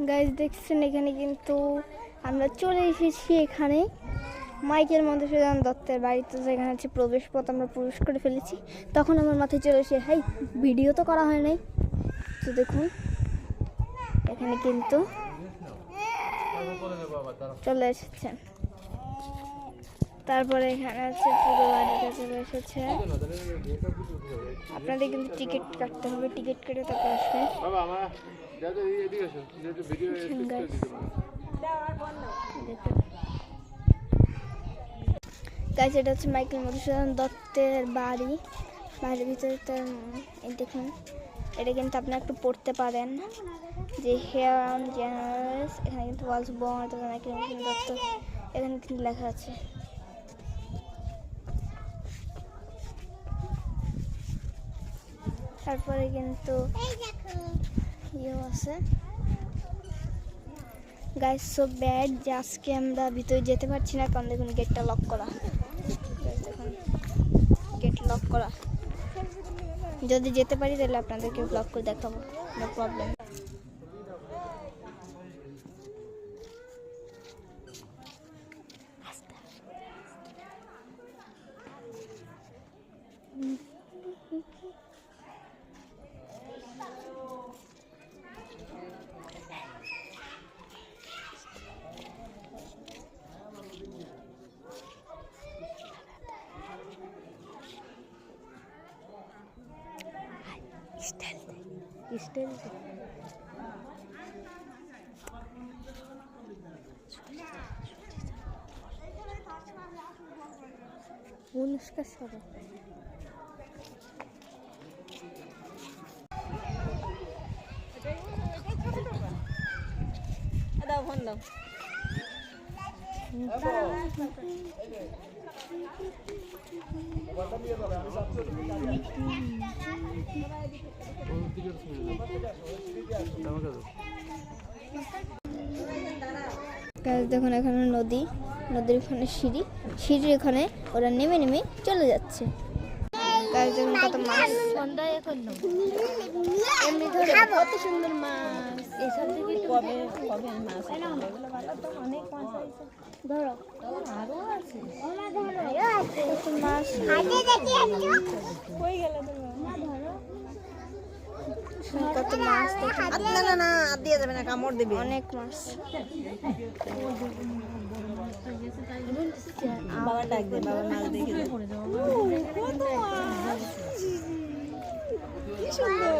Guys দেখছেন এখানে কিন্তু আমরা চলে এসেছি এখানে মাইকেল মধুসূদন দত্তের বাড়িতে, যেখানে হচ্ছে প্রবেশ পথ আমরা প্রবেশ করে ফেলেছি। তখন আমার মাথায় চলে এসে হাই ভিডিও তো করা হয় নাই। তো দেখুন এখানে কিন্তু চলে এসেছেন। তারপরে এখানে হচ্ছে পুরো বাড়িটা চলে এসেছে। আপনাদের কিন্তু টিকিট কাটতে হবে, টিকিট কেটে তারপর আসবেন। গাইজ এটা হচ্ছে মাইকেল মধুসূদন দত্তের বাড়ি। বাড়ির ভিতরে তো দেখুন, এটা কিন্তু আপনারা একটু পড়তে পারেন যে হেয়ার অন জেনারেস। এখানে কিন্তু ওয়ালস বর্ন মাইকেল মধুসূদন দত্ত এখানে কিন্তু লেখা আছে। তারপরে কিন্তু ইয়েও আছে। গাইস সো ব্যাড যে আজকে আমরা ভিতরে যেতে পারছি না, কারণ দেখুন গেটটা লক করা। দেখুন গেট লক করা। যদি যেতে পারি তাহলে আপনাদেরকে ব্লক করে দেখাবো, নো প্রবলেম। অনুষ্কা সরো দাও ফোন দাও। দেখুন এখানে নদী, নদীর ওখানে সিঁড়ি, সিঁড়ির ওখানে ওরা নেমে নেমে চলে যাচ্ছে। দেখুন কত মাছ, এমনি ধরে কত সুন্দর মাছ। এসব থেকে কবে কবে মাছ অনেক মাছ আছে, ধরো আরো আছে মাছ। কত মাছ, না না না দিয়ে যাবে না, কামড় দেবে, অনেক মাছ। বাবা ডাক দে, বাবা মাছ দেখে কত মাছ, কি সুন্দর।